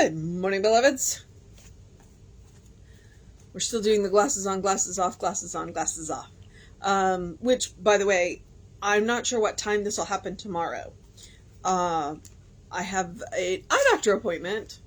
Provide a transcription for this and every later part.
Good morning, beloveds. We're still doing the glasses on, glasses off, glasses on, glasses off. Which, by the way, I'm not sure what time this will happen tomorrow. I have an eye doctor appointment,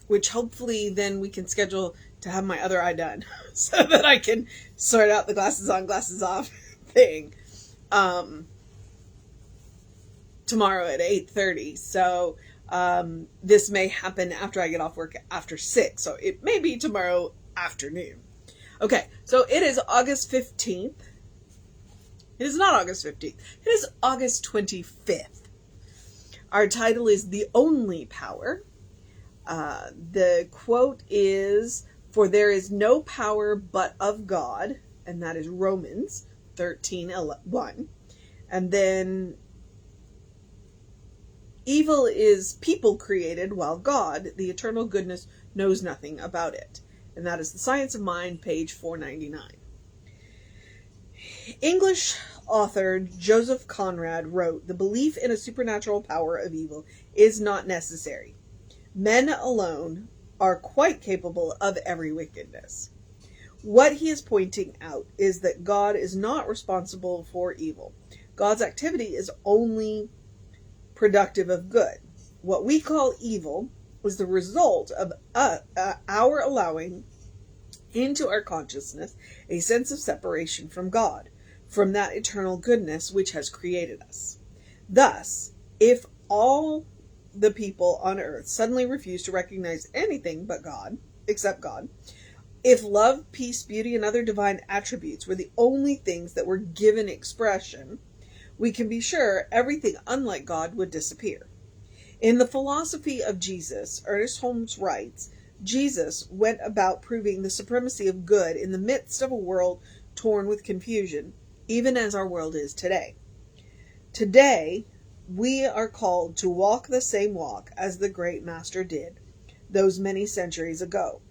which hopefully then we can schedule to have my other eye done so that I can sort out the glasses on, glasses off thing tomorrow at 8:30. So this may happen after I get off work after 6. So it may be tomorrow afternoon. Okay, so it is August 15th. It is not August 15th. It is August 25th. Our title is The Only Power. The quote is, "For there is no power but of God," and that is Romans 13:1. And then, "Evil is people created, while God, the eternal goodness, knows nothing about it." And that is The Science of Mind, page 499. English author Joseph Conrad wrote, "The belief in a supernatural power of evil is not necessary. Men alone are quite capable of every wickedness." What he is pointing out is that God is not responsible for evil. God's activity is only productive of good. What we call evil is the result of our allowing into our consciousness a sense of separation from God, from that eternal goodness which has created us. Thus, if all the people on earth suddenly refuse to recognize anything but God, except God, if love, peace, beauty, and other divine attributes were the only things that were given expression, we can be sure everything unlike God would disappear. In The Philosophy of Jesus, Ernest Holmes writes, "Jesus went about proving the supremacy of good in the midst of a world torn with confusion, even as our world is today. Today, we are called to walk the same walk as the great Master did those many centuries ago.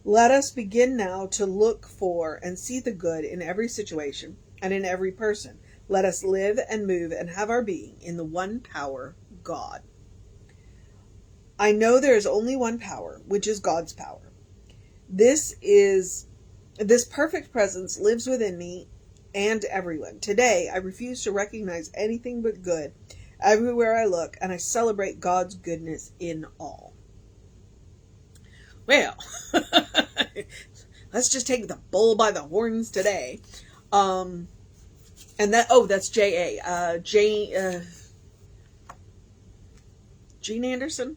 Let us begin now to look for and see the good in every situation and in every person. Let us live and move and have our being in the one power, God. I know there is only one power, which is God's power. This perfect presence lives within me and everyone. Today, I refuse to recognize anything but good everywhere I look, and I celebrate God's goodness in all." Well, let's just take the bull by the horns today. And that's J.A. Gene Anderson?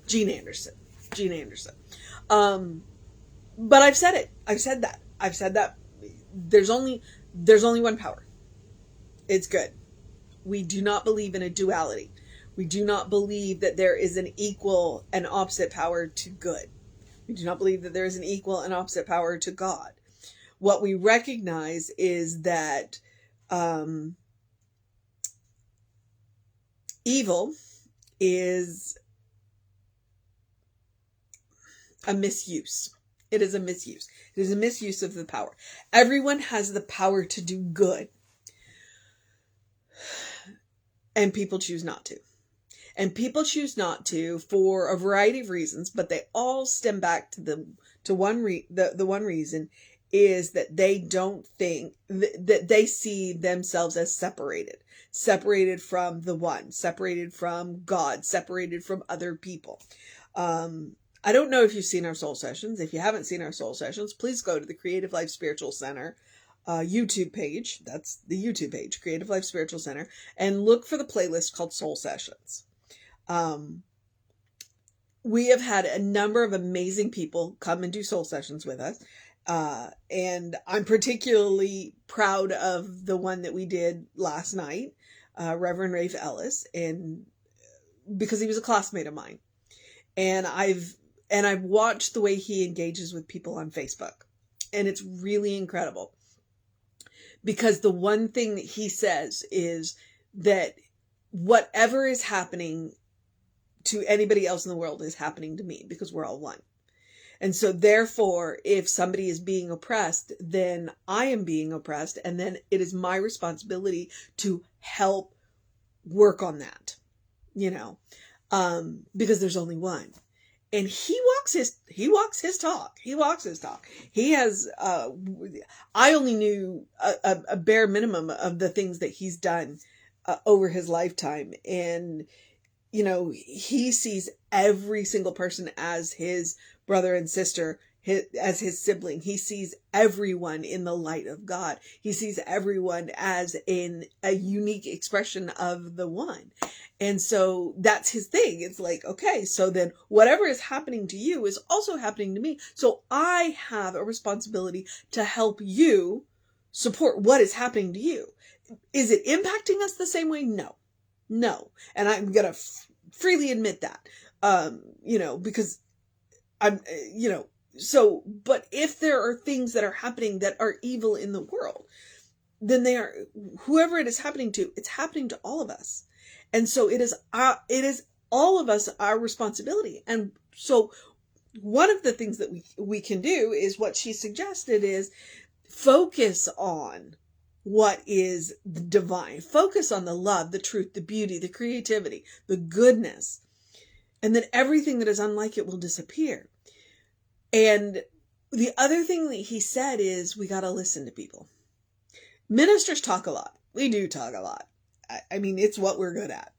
Gene Anderson. But I've said it. I've said that. There's only one power. It's good. We do not believe in a duality. We do not believe that there is an equal and opposite power to good. We do not believe that there is an equal and opposite power to God. What we recognize is that evil is a misuse. It is a misuse. It is a misuse of the power. Everyone has the power to do good, and people choose not to. And people choose not to for a variety of reasons, but they all stem back to the one reason is that they don't think that they see themselves as separated from the one, separated from God, separated from other people. I don't know if you've seen our soul sessions. If you haven't seen our soul sessions, please go to the Creative Life Spiritual Center YouTube page. That's the YouTube page, Creative Life Spiritual Center, and look for the playlist called Soul Sessions. We have had a number of amazing people come and do soul sessions with us. And I'm particularly proud of the one that we did last night, Reverend Rafe Ellis, and because he was a classmate of mine. And I've watched the way he engages with people on Facebook. And it's really incredible. Because the one thing that he says is that whatever is happening to anybody else in the world is happening to me, because we're all one. And so therefore, if somebody is being oppressed, then I am being oppressed. And then it is my responsibility to help work on that, you know. because there's only one. And he walks his talk. He walks his talk. He has, I only knew a bare minimum of the things that he's done over his lifetime. And, you know, he sees every single person as his brother and sister, as his sibling. He sees everyone in the light of God. He sees everyone as in a unique expression of the one. And so that's his thing. It's like, okay, so then whatever is happening to you is also happening to me. So I have a responsibility to help you support what is happening to you. Is it impacting us the same way? No. And I'm going to freely admit that, you know, because I'm, you know, so, but if there are things that are happening that are evil in the world, then they are, whoever it is happening to, it's happening to all of us. And so it is all of us, our responsibility. And so one of the things that we can do is what she suggested is focus on what is the divine, focus on the love, the truth, the beauty, the creativity, the goodness, and then everything that is unlike it will disappear. And the other thing that he said is we got to listen to people. Ministers talk a lot. We do talk a lot. I mean, it's what we're good at.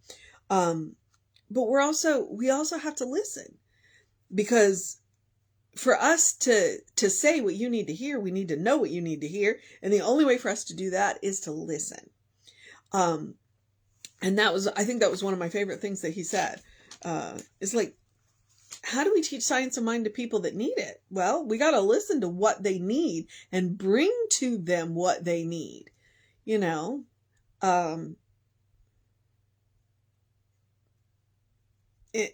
But we also have to listen, because for us to say what you need to hear, we need to know what you need to hear. And the only way for us to do that is to listen. And I think that was one of my favorite things that he said. It's like, how do we teach science of mind to people that need it? Well, we got to listen to what they need and bring to them what they need, you know? And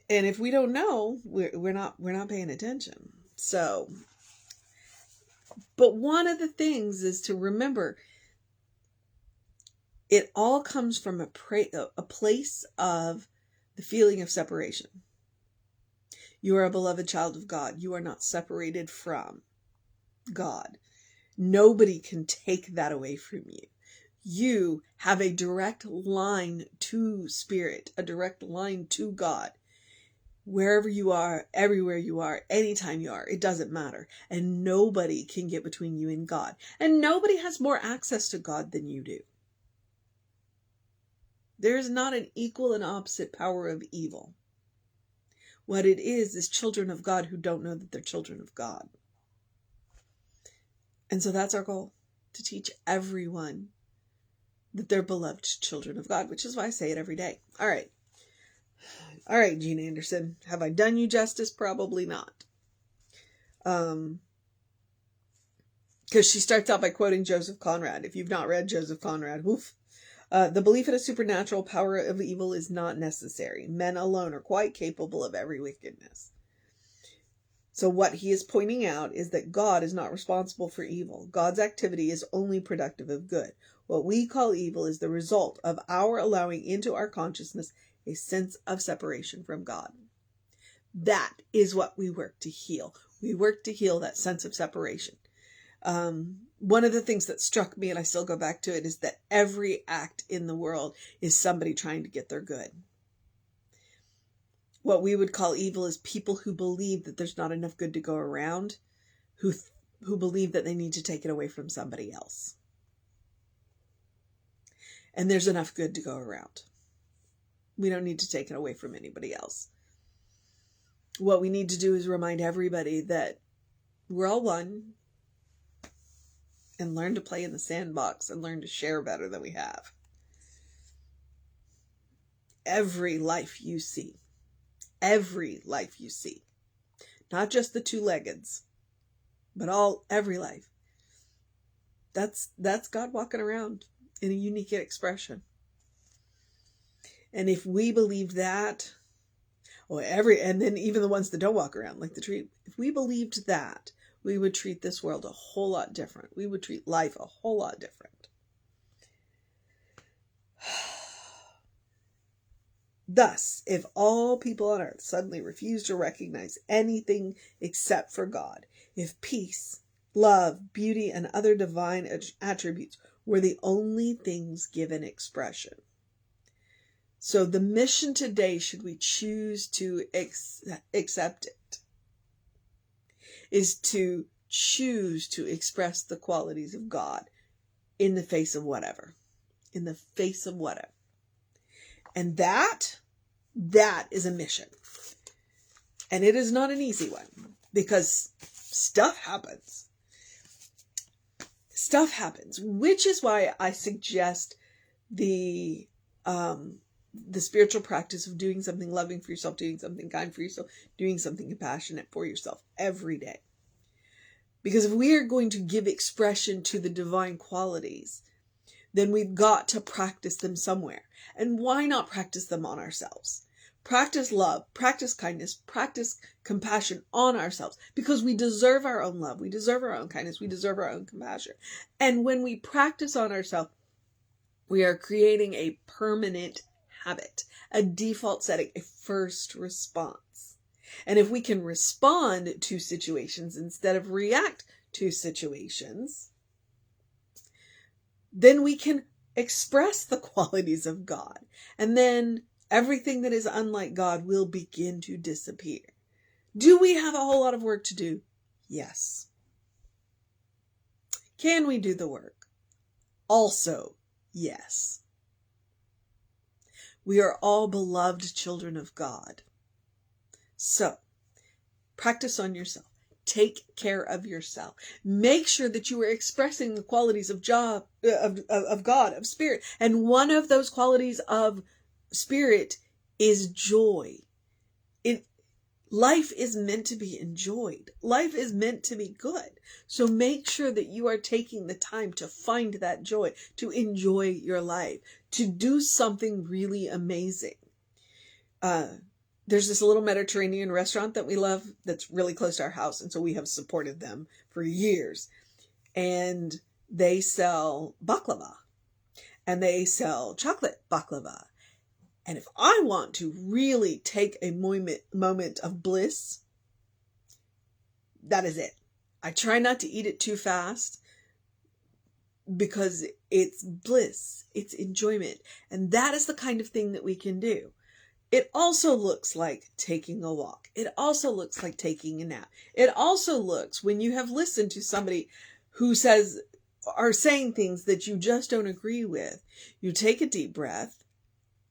if we don't know, we're not paying attention. So, but one of the things is to remember, it all comes from a place of the feeling of separation. You are a beloved child of God. You are not separated from God. Nobody can take that away from you. You have a direct line to Spirit, a direct line to God. Wherever you are, everywhere you are, anytime you are, it doesn't matter. And nobody can get between you and God. And nobody has more access to God than you do. There is not an equal and opposite power of evil. What it is children of God who don't know that they're children of God. And so that's our goal, to teach everyone that they're beloved children of God, which is why I say it every day. All right, Jean Anderson, have I done you justice? Probably not. Because she starts out by quoting Joseph Conrad. If you've not read Joseph Conrad, woof. The belief in a supernatural power of evil is not necessary. Men alone are quite capable of every wickedness. So what he is pointing out is that God is not responsible for evil. God's activity is only productive of good. What we call evil is the result of our allowing into our consciousness a sense of separation from God. That is what we work to heal. We work to heal that sense of separation. One of the things that struck me, and I still go back to it, is that every act in the world is somebody trying to get their good. What we would call evil is people who believe that there's not enough good to go around, who believe that they need to take it away from somebody else. And there's enough good to go around. We don't need to take it away from anybody else. What we need to do is remind everybody that we're all one, and learn to play in the sandbox and learn to share better than we have. Every life you see, not just the two-leggeds, but every life. That's God walking around in a unique expression. And if we believed that, and then even the ones that don't walk around, like the tree, if we believed that, we would treat this world a whole lot different. We would treat life a whole lot different. Thus, if all people on earth suddenly refuse to recognize anything except for God, if peace, love, beauty, and other divine attributes were the only things given expression, So the mission today, should we choose to accept it, is to choose to express the qualities of God in the face of whatever. In the face of whatever. And that is a mission. And it is not an easy one, because stuff happens. Stuff happens, which is why I suggest the spiritual practice of doing something loving for yourself, doing something kind for yourself, doing something compassionate for yourself every day. Because if we are going to give expression to the divine qualities, then we've got to practice them somewhere. And why not practice them on ourselves? Practice love, practice kindness, practice compassion on ourselves, because we deserve our own love. We deserve our own kindness. We deserve our own compassion. And when we practice on ourselves, we are creating a permanent habit, a default setting, a first response. And if we can respond to situations instead of react to situations, then we can express the qualities of God. And then everything that is unlike God will begin to disappear. Do we have a whole lot of work to do? Yes. Can we do the work? Also, yes. We are all beloved children of God. So, practice on yourself. Take care of yourself. Make sure that you are expressing the qualities of God, of Spirit. And one of those qualities of Spirit is joy. Life is meant to be enjoyed. Life is meant to be good. So make sure that you are taking the time to find that joy, to enjoy your life, to do something really amazing. There's this little Mediterranean restaurant that we love that's really close to our house. And so we have supported them for years. And they sell baklava. And they sell chocolate baklava. And if I want to really take a moment of bliss, that is it. I try not to eat it too fast, because it's bliss, it's enjoyment. And that is the kind of thing that we can do. It also looks like taking a walk. It also looks like taking a nap. It also looks, when you have listened to somebody who are saying things that you just don't agree with, you take a deep breath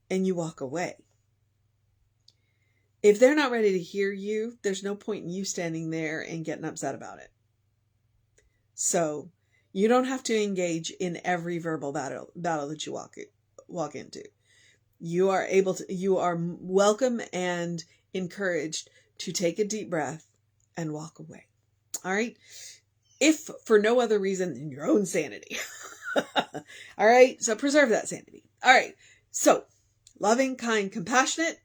and you walk away. If they're not ready to hear you, there's no point in you standing there and getting upset about it. So you don't have to engage in every verbal battle that you walk into. You are welcome and encouraged to take a deep breath and walk away. All right. If for no other reason than your own sanity. All right. So preserve that sanity. All right. So loving, kind, compassionate.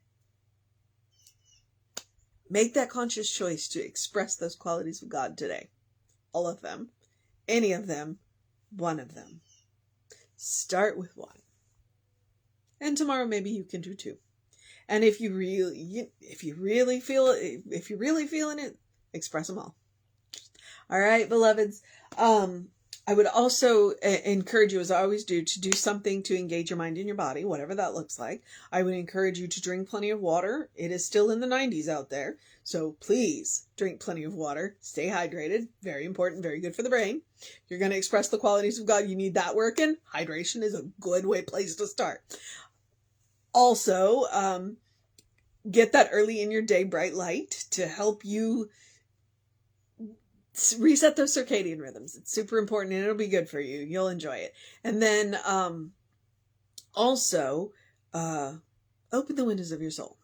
Make that conscious choice to express those qualities of God today. All of them. Any of them. One of them. Start with one. And tomorrow maybe you can do two. And if you're really feeling it, express them all. All right, beloveds. I would also encourage you, as I always do, to do something to engage your mind and your body, whatever that looks like. I would encourage you to drink plenty of water. It is still in the 90s out there. So please drink plenty of water. Stay hydrated. Very important. Very good for the brain. If you're going to express the qualities of God, you need that working. Hydration is a good place to start. Also, get that early in your day bright light to help you reset those circadian rhythms. It's super important and it'll be good for you. You'll enjoy it. And then also open the windows of your soul.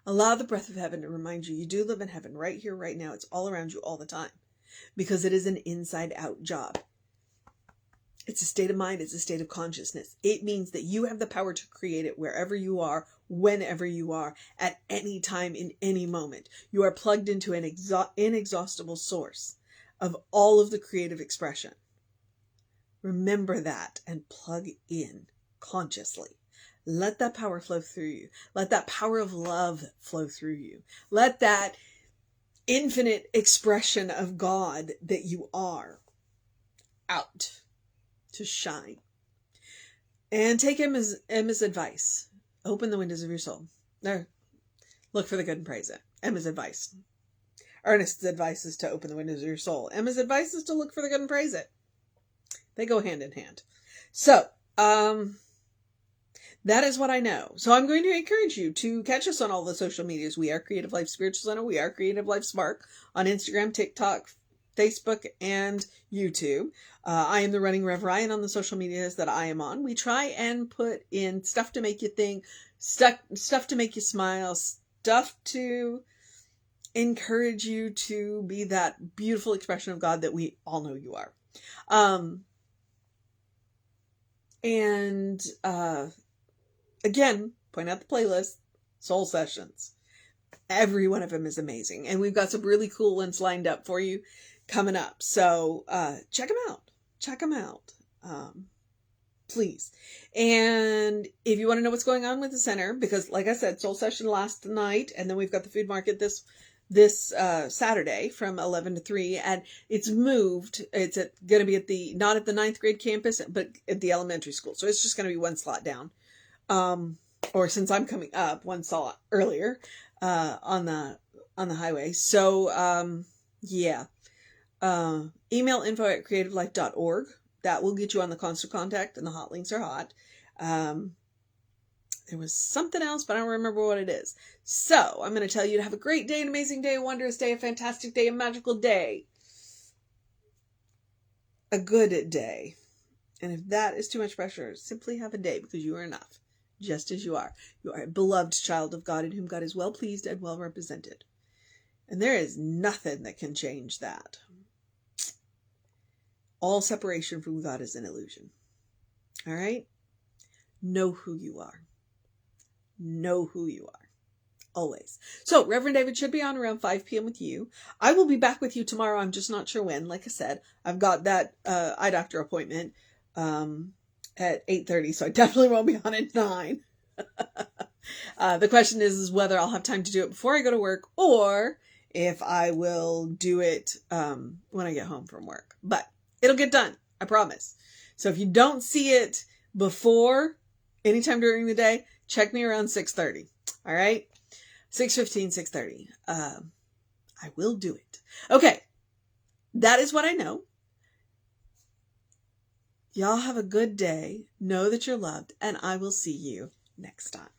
Allow the breath of heaven to remind you do live in heaven right here, right now. It's all around you all the time, because it is an inside out job. It's a state of mind. It's a state of consciousness. It means that you have the power to create it wherever you are, whenever you are, at any time, in any moment. You are plugged into an inexhaustible source of all of the creative expression. Remember that and plug in consciously. Let that power flow through you. Let that power of love flow through you. Let that infinite expression of God that you are out to shine. And take Emma's advice. Open the windows of your soul. There. Look for the good and praise it. Emma's advice. Ernest's advice is to open the windows of your soul. Emma's advice is to look for the good and praise it. They go hand in hand. So, that is what I know. So I'm going to encourage you to catch us on all the social medias. We are Creative Life Spiritual Center. We are Creative Life Spark on Instagram, TikTok, Facebook, and YouTube. I am the running Rev Ryan on the social medias that I am on. We try and put in stuff to make you think, stuff to make you smile, stuff to encourage you to be that beautiful expression of God that we all know you are. Again, point out the playlist, Soul Sessions. Every one of them is amazing. And we've got some really cool ones lined up for you coming up. So check them out. Check them out. Please. And if you want to know what's going on with the center, because like I said, Soul Session last night, and then we've got the food market this Saturday from 11 to 3, and it's moved. It's going to be not at the 9th grade campus, but at the elementary school. So it's just going to be one slot down. Or since I'm coming up, one slot earlier, on the highway. So, yeah. Email info@creativelife.org. That will get you on the constant contact, and the hot links are hot. There was something else, but I don't remember what it is. So I'm going to tell you to have a great day, an amazing day, a wondrous day, a fantastic day, a magical day. A good day. And if that is too much pressure, simply have a day, because you are enough, just as you are. You are a beloved child of God in whom God is well pleased and well represented. And there is nothing that can change that. All separation from God is an illusion. All right? Know who you are. Know who you are. Always. So, Reverend David should be on around 5 p.m. with you. I will be back with you tomorrow. I'm just not sure when. Like I said, I've got that eye doctor appointment at 8:30, so I definitely won't be on at 9. The question is whether I'll have time to do it before I go to work, or if I will do it when I get home from work. But it'll get done. I promise. So if you don't see it before, anytime during the day, check me around 6:30. All right? 6:15, 6:30. I will do it. Okay. That is what I know. Y'all have a good day. Know that you're loved, and I will see you next time.